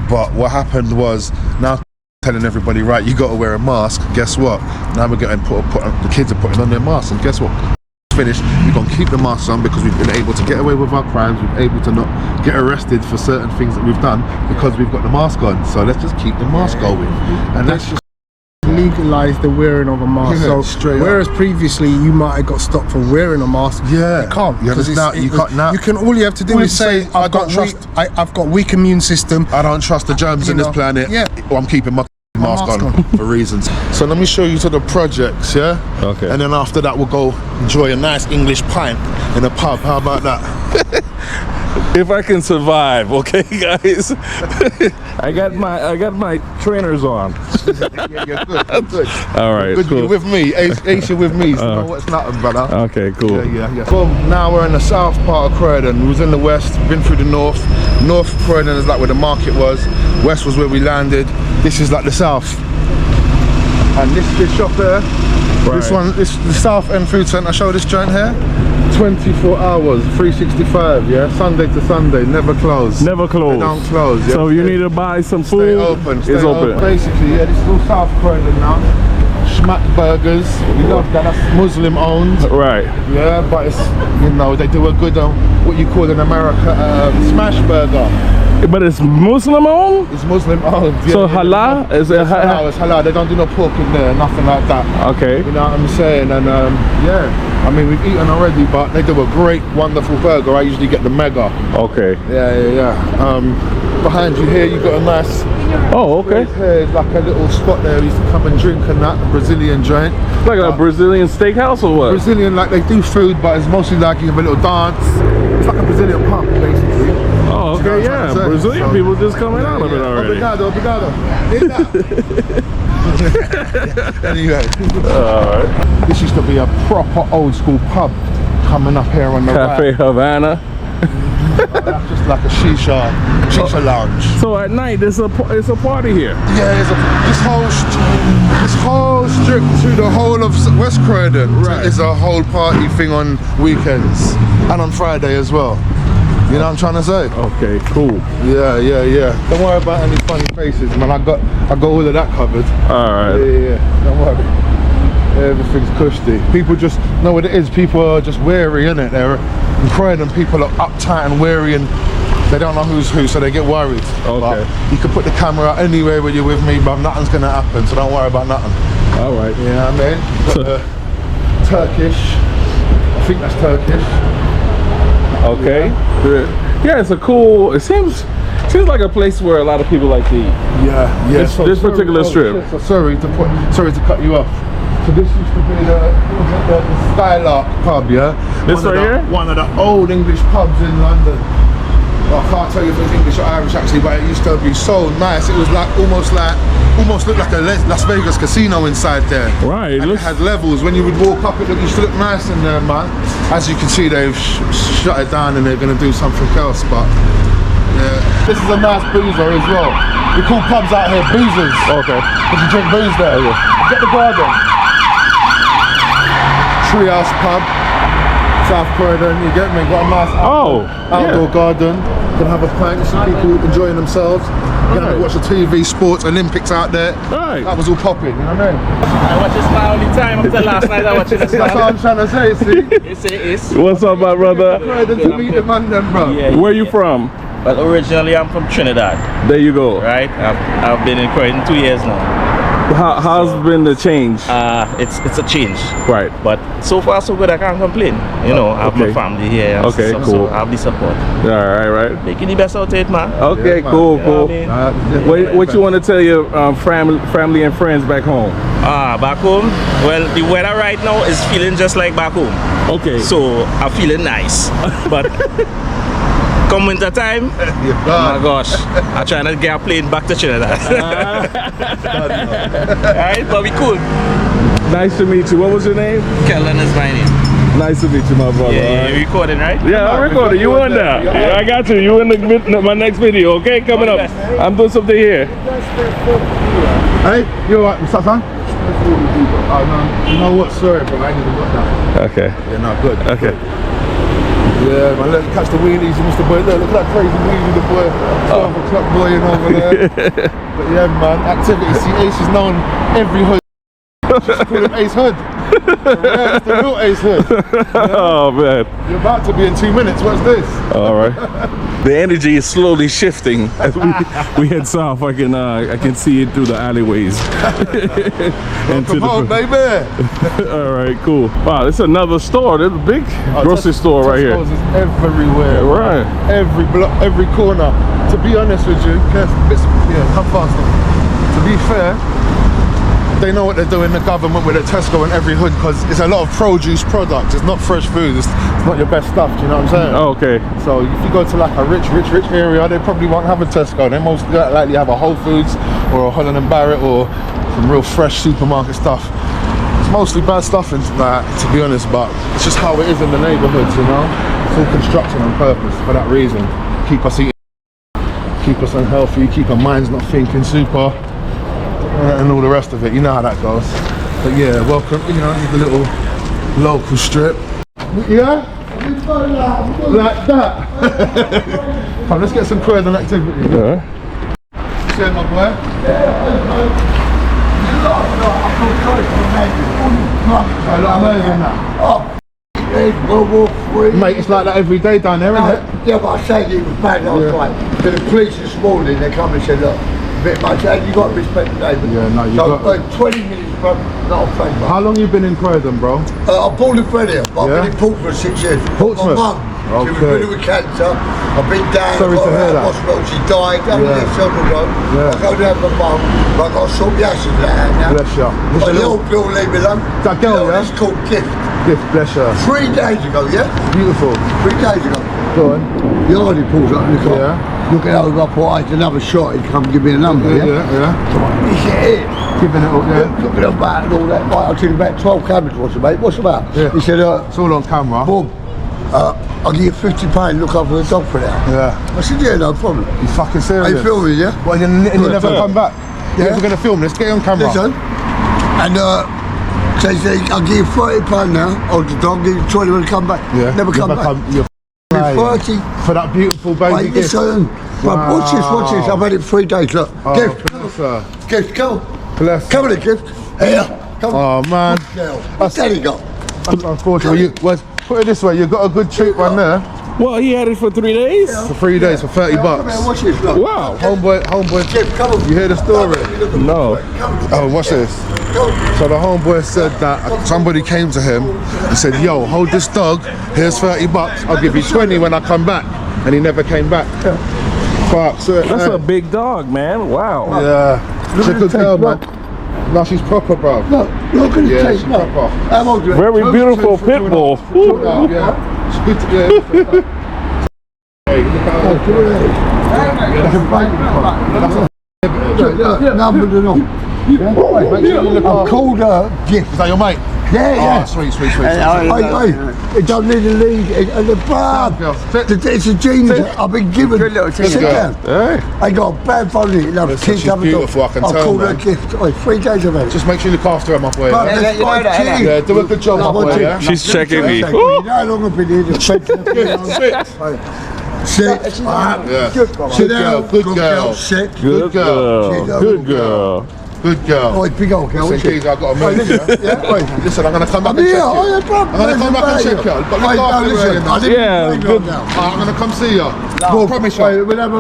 But what happened was now telling everybody, right, you got to wear a mask. Guess what? Now we're getting the kids are putting on their masks, and guess what? Finished. We're gonna keep the masks on because we've been able to get away with our crimes. We've been able to not get arrested for certain things that we've done because we've got the mask on. So let's just keep the mask going, and that's just legalize the wearing of a mask. Whereas previously you might have got stopped for wearing a mask, you can't, because all you have to do is say, I've got weak immune system. I don't trust the germs in this planet. Or I'm keeping my mask on for reasons. So let me show you to the projects, Okay. And then after that we'll go enjoy a nice English pint in a pub. How about that? If I can survive, okay, guys. I got my trainers on. Yeah, good. All right, good. cool. You're with me, Ace, you're with me. So know what's nothing, brother. Okay, cool. Yeah. So now we're in the south part of Croydon. We was in the west, been through the north. North Croydon is like where the market was. West was where we landed. This is like the south. And this shop here, this the South End Food Centre. Show this joint here. 24 hours, 365, Sunday to Sunday, never close. Never close. They don't close. So you need to buy some food. Stay open. It's open. Basically, this is all South Croydon now. Schmack Burgers, we love that. That's Muslim owned. Right. Yeah, but it's they do a good what you call in America smash burger. But it's Muslim owned? It's Muslim owned. So halal? It's halal. It's halal. They don't do no pork in there, nothing like that. Okay. You know what I'm saying? And I mean, we've eaten already, but they do a great, wonderful burger. I usually get the mega. Okay. Yeah. Behind you here, you got a nice. Oh, okay. Here is like a little spot there. We used to come and drink and that, a Brazilian joint. Like a Brazilian steakhouse or what? Brazilian, like they do food, but it's mostly like you have a little dance. It's like a Brazilian pub, basically. Oh, Oh, You know okay, what I'm yeah. trying to say? Brazilian So- people just coming out of it already. Obrigado. Anyway, Alright. this used to be a proper old school pub coming up here on the Cafe right. Havana. That's just like a shisha lounge. So at night, it's a party here. Yeah, this whole strip through the whole of West Croydon is a whole party thing on weekends and on Friday as well. You know what I'm trying to say? Okay, cool. Yeah. Don't worry about any funny faces, man. I got all of that covered. Alright. Yeah. Don't worry. Everything's cushy. People just know what it is. People are just wary, innit? They're in Croydon. People are uptight and wary, and they don't know who's who, so they get worried. Okay. But you can put the camera out anywhere when you're with me, but nothing's gonna happen. So don't worry about nothing. Alright. You know what I mean? Got the Turkish. I think that's Turkish. Okay. Yeah, it's a cool. It seems like a place where a lot of people like to eat. Yeah. This particular strip. Shit, so sorry to cut you off. So this used to be the Skylark pub, yeah? This right here? One of the old English pubs in London. Well, I can't tell you if it's English or Irish actually, but it used to be so nice. It was like almost looked like a Las Vegas casino inside there. Right. And it had levels. When you would walk up, it used to look nice in there, man. As you can see, they've shut it down and they're going to do something else, but yeah. This is a nice boozer as well. We call pubs out here boozers. Okay. Because you drink booze there. Get the garden. Treehouse pub, South Croydon, you get me? Got a nice outdoor garden. Can have a pint, see people enjoying themselves. Gonna watch the TV, sports, Olympics out there. Right. That was all popping, you know what I mean? I watch this my only time until last night I watched this. That's what I'm trying to say, see? It's What's up, my brother? Croydon to meet the man then, bro. Yeah. Where you from? Well, originally I'm from Trinidad, There you go. right? I've been in Croydon 2 years now. How's been the change? It's a change, Right. but so far so good. I can't complain. You know, I have my Okay. family here. And Okay, so cool. I have the support. Right. Making the best out of it, man. Okay, Yeah, man. cool. You know what I mean? What you want to tell your family and friends back home? Back home, well, the weather right now is feeling just like back home. Okay. So I'm feeling nice, but come winter time, oh my gosh, I'm trying to get a plane back to Trinidad. Alright, but we cool. Nice to meet you. What was your name? Kellen is my name. Nice to meet you, my brother. Yeah, alright? you're recording, right? Yeah, I'm recording. You on there? Yeah, I got you. You in my next video, okay? Coming up. I'm doing something here. Hey, you alright? What's up, son? Oh, no. You know what? Sorry, bro. I ain't even got that. Okay. Yeah, no, good. Okay. Yeah, man, let's catch the wheelies, Mr. Boy. Look at that crazy wheelie, the boy. 12 o'clock boy in over there. But yeah, man, activity. See, Ace is known every hood. Just call him Ace Hood. Yeah, it's the real Ace Hood. Oh, man. You're about to be in 2 minutes. What's this? All right. The energy is slowly shifting as we head south. I can see it through the alleyways. Come on, baby. All right, cool. Wow, it's another store. There's a big grocery store right here. Tesco's is everywhere. Right. Man. Every block, every corner. To be honest with you, come faster. To be fair, they know what they're doing, the government, with a Tesco in every hood, because it's a lot of produce products. It's not fresh food. It's not your best stuff. Do you know what I'm saying? Oh, okay. So if you go to like a rich area, they probably won't have a Tesco. They most likely have a Whole Foods or a Holland & Barrett or some real fresh supermarket stuff. It's mostly bad stuff, and to be honest, but it's just how it is in the neighbourhoods, you know? It's all constructed on purpose for that reason. Keep us eating, keep us unhealthy, keep our minds not thinking super, and all the rest of it. You know how that goes. But yeah, welcome, you know, the little local strip. Yeah? Like that. Come, let's get some Croydon activity. Yeah. See my boy? Mate, it's like that every day down there, isn't it? Yeah, but I said it was bad last night. To the police this morning, they come and said, look, a bit much, and you got to respect the neighbours. Yeah, no, you so, got 20 minutes from, not a favour. How long you been in Croydon, bro? I'm born in Brenner, but Yeah? I've been in Portsmouth 6 years. Portsmouth? My mum, she was Okay. really with cancer. I've been down, Sorry got to her hear out that. of hospital, she died, down Yeah. the Silver Road. Yeah. I go down with my mum, but I got to sort the ashes out now. Bless ya. What's But the the little old girl leave me alone. That girl, yeah? It's called Gift. gift? Bless her. 3 days ago, yeah? Beautiful. 3 days ago. Go on. The Hardy pulls up in the car. Yeah. Looking over, I thought I had another shot, he'd come give me a number, yeah? Yeah. He said, here. Giving it up, yeah. Looking at that and all that. Right, I took about 12 cameras, what's it, mate? What's it about? Yeah. He said, It's all on camera. boom. I'll give you £50 look after the dog for that. Yeah. I said, yeah, no problem. You fucking serious? Are you filming, yeah? Well, and you never come back. Yeah. You're going to film this. Get it on camera. Listen. And so he said, I'll give you £30 now. Oh, the dog, give you 20 when I come back. Yeah. Never come back. You're 30. for that beautiful baby Wait, gift. listen. Right, watch this. I've had it 3 days. Look. Gift. Bless her. Gift, come on. Bless. Come on, gift. Here. Come on. Oh man. What's that he got? That's unfortunate. Put it this way, you got a good cheap one there Well, he had it for 3 days? for 3 days for 30 Come here, bucks. watch this. Look. Wow. Homeboy. Gift, come on. You hear the story? No. Oh, watch this. So the homeboy said that somebody came to him and said, yo, hold this dog, here's 30 bucks, I'll give you 20 when I come back. And he never came back. Fuck, so, That's a big dog, man. Wow. yeah. She's a good girl, man. No, she's proper, bro. Look at the Yeah, taste. she's Look. proper. How old are you? Very beautiful pit bull. Yeah. It's good to get. Hey, look at her. Numbers and all. Make sure you look I've after. called her gift. Is that your mate? Yeah. Oh, sweet. Hey, it doesn't need a lead. And the bar. Girl, sit. It's a genius. I've been given. Sit girl. down. I got a bad phone. Love Listen, kids she's have a dog. beautiful, I can I've tell, called her man. gift. 3 days of it. Just make sure you look after her, my boy. But Yeah, there's 5 kids. yeah, do a good job, my boy. Yeah. She's checking me. You know how long I've been here? Sit. Sit. Yeah. Sit down. Good girl. Sit. Good girl. Good girl. Good girl. Oh, it's big old girl. Listen, isn't Keith, I've got a mate. Listen, I'm going to come back I'm and here. check you. I'm going to come back and check you. But look after her. Listen, I didn't Yeah, blame good. her now. I'm going to come see you. Well, Promise wait, you. we'll have a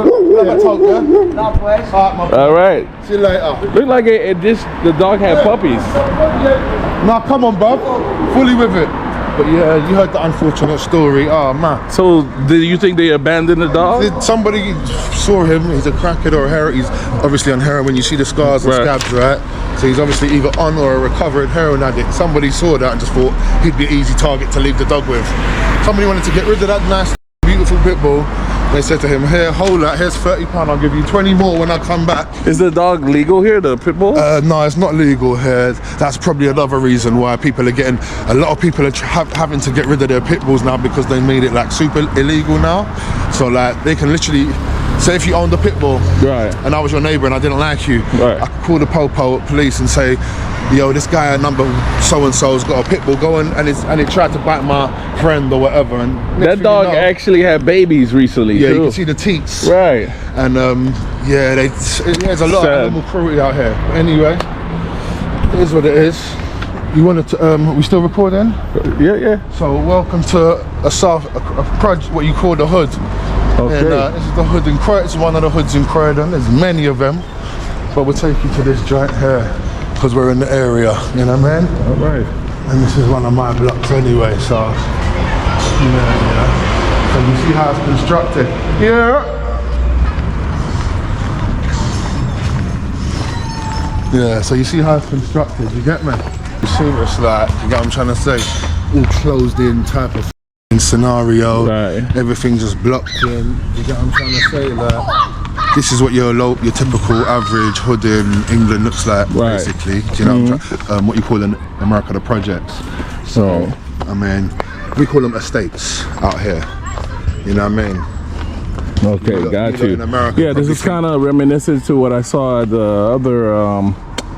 Talk, yeah? Alright, my boy. All right. See you later. Look like the dog had puppies. Nah, come on, bruv. Fully with it. But yeah, you heard the unfortunate story. Oh, man. So, do you think they abandoned the dog? Somebody saw him, he's a crackhead or a heroin, he's obviously on heroin, you see the scars and Right. scabs, right? So he's obviously either on or a recovered heroin addict. Somebody saw that and just thought he'd be an easy target to leave the dog with. Somebody wanted to get rid of that nice, beautiful pit bull. They said to him, here, hold that, here's £30, I'll give you 20 more when I come back. Is the dog legal here, the pit bull? No, it's not legal here. That's probably another reason why people are getting, a lot of people are having to get rid of their pit bulls now because they made it like super illegal now. So like they can literally, say if you owned a pit bull Right. and I was your neighbour and I didn't like you, Right. I could call the Popo police and say, yo, this guy at number so-and-so's got a pit bull going and he tried to bite my friend or whatever. And next That thing dog you know, actually had babies recently, yeah, too. you can see the teats. Right. And yeah, there's a lot Sad. of animal cruelty out here. But anyway, it is what it is. You wanted to, we still recording? Yeah. So welcome to a project, what you call the hood. Okay. And this is the hood in Croydon. It's one of the hoods in Croydon. There's many of them. But we'll take you to this joint here because we're in the area, you know what I mean? All right. And this is one of my blocks anyway, so yeah. So you see how it's constructed. Yeah. Yeah, so you see how it's constructed, you get me? You see what it's like, you get what I'm trying to say? All closed in type of scenario. Right. Everything just blocked in, you get what I'm trying to say? Like, this is what your typical average hood in England looks like, Right. basically. Do you know what you call in America the projects. So, I mean, we call them estates out here. You know what I mean? Okay, You got look you. in America, Yeah, this probably is kind of reminiscent to what I saw at the other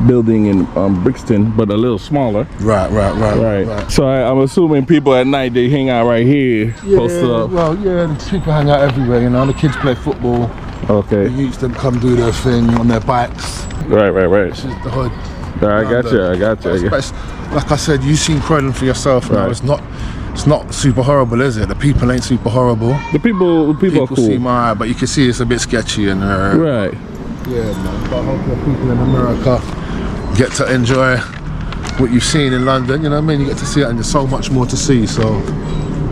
building in Brixton, but a little smaller. Right. So I'm assuming people at night, they hang out right here, posted up. Well, yeah, the people hang out everywhere, you know. The kids play football. Okay. The youths them come do their thing on their bikes. Right. This is the hood. I got you. But it's- like I said, you've seen Croydon for yourself now. Right. It's not super horrible, is it? The people ain't super horrible. The people are People cool. seem alright, but you can see it's a bit sketchy and Right. yeah, man. But I hope the people in America get to enjoy what you've seen in London. You know what I mean? You get to see it, and there's so much more to see. So,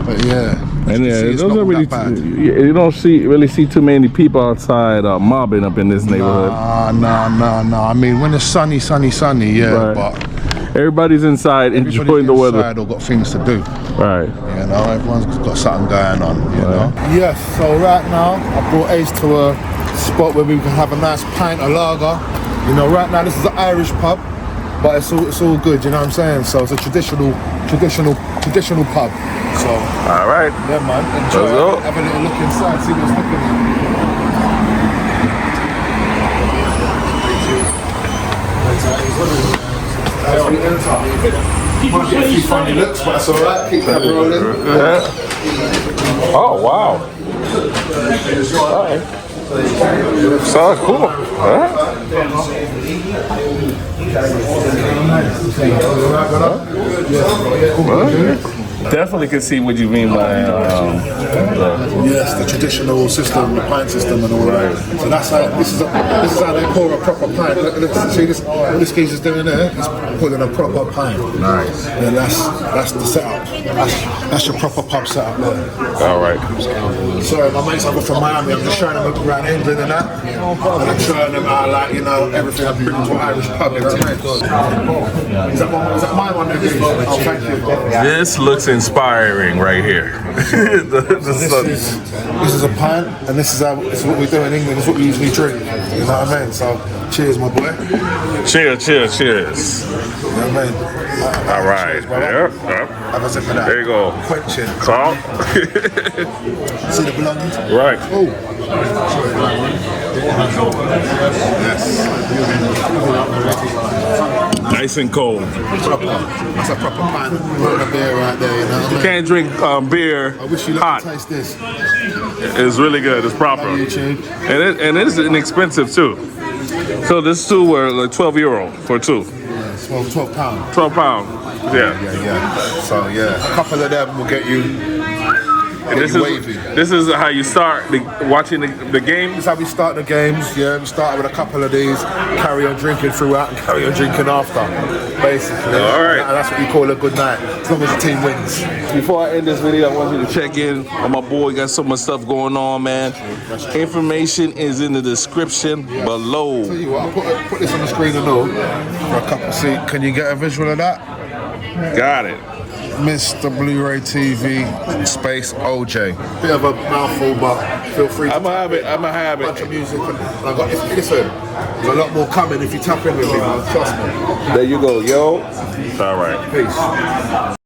but yeah. And yeah, it's those not are all really that bad. you don't really see too many people outside mobbing up in this neighborhood. Nah. I mean, when it's sunny, yeah. Right. But Everybody's inside enjoying the weather. Inside or got things to do. Right. You know, everyone's got something going on, you know. Yes, so right now I brought Ace to a spot where we can have a nice pint of lager. You know, right now this is an Irish pub, but it's all good, you know what I'm saying? So it's a traditional pub. So All right. yeah, man, enjoy. Let's go. Have a little look inside, see what's looking like. Might get a few funny looks, but that's alright. Keep that rolling. Oh wow. All right. Sounds cool. All right. Definitely can see what you mean by Yes, the traditional system, the pint system and all that. So that's how, this is how they pour a proper pint. Look, see this, what this geezer's doing there? He's pulling a proper pint. Nice. And that's the setup. That's your proper pub setup there. all right. Sorry, my mates are from Miami. I'm just showing them around England and that. And I'm showing them how, like, you know, everything I bring to an Irish pub. Is that my one? Oh, thank you. This looks inspiring right here. This is a pint, and this is what we do in England. This is what we usually drink. You know what I mean? So, cheers, my boy. Cheers, cheers, cheers. You know what I mean? All right. Yep. Have a sip of that. There you go. Quenching. Salt. See the belongings? Right. Oh. Yes. Nice and cold. Proper. That's a proper pint of beer right there. You know what I mean? Can't drink beer I wish you lot hot. could taste this. It's really good. It's proper. On YouTube. And it's inexpensive too. So this two were like €12 for two. Yeah, £12. £12. Yeah. Yeah. So yeah, a couple of them will get you. And this is how you start watching the game. This is how we start the games. Yeah, we started with a couple of these, carry on drinking throughout, and carry on drinking after. Basically, all right. And that's what you call a good night, as long as the team wins. Before I end this video, I want you to check in on my boy. Got so much stuff going on, man. Information is in the description below. Tell you what, I'll put this on the screen and all for a couple. See, can you get a visual of that? Got it. Mr. Blu-ray TV space OJ. Bit of a mouthful, but feel free to. I'ma have it. Bunch of music. And I got. Listen, there's a lot more coming if you tap in with me, man. Trust me. There you go, yo. All right. Peace.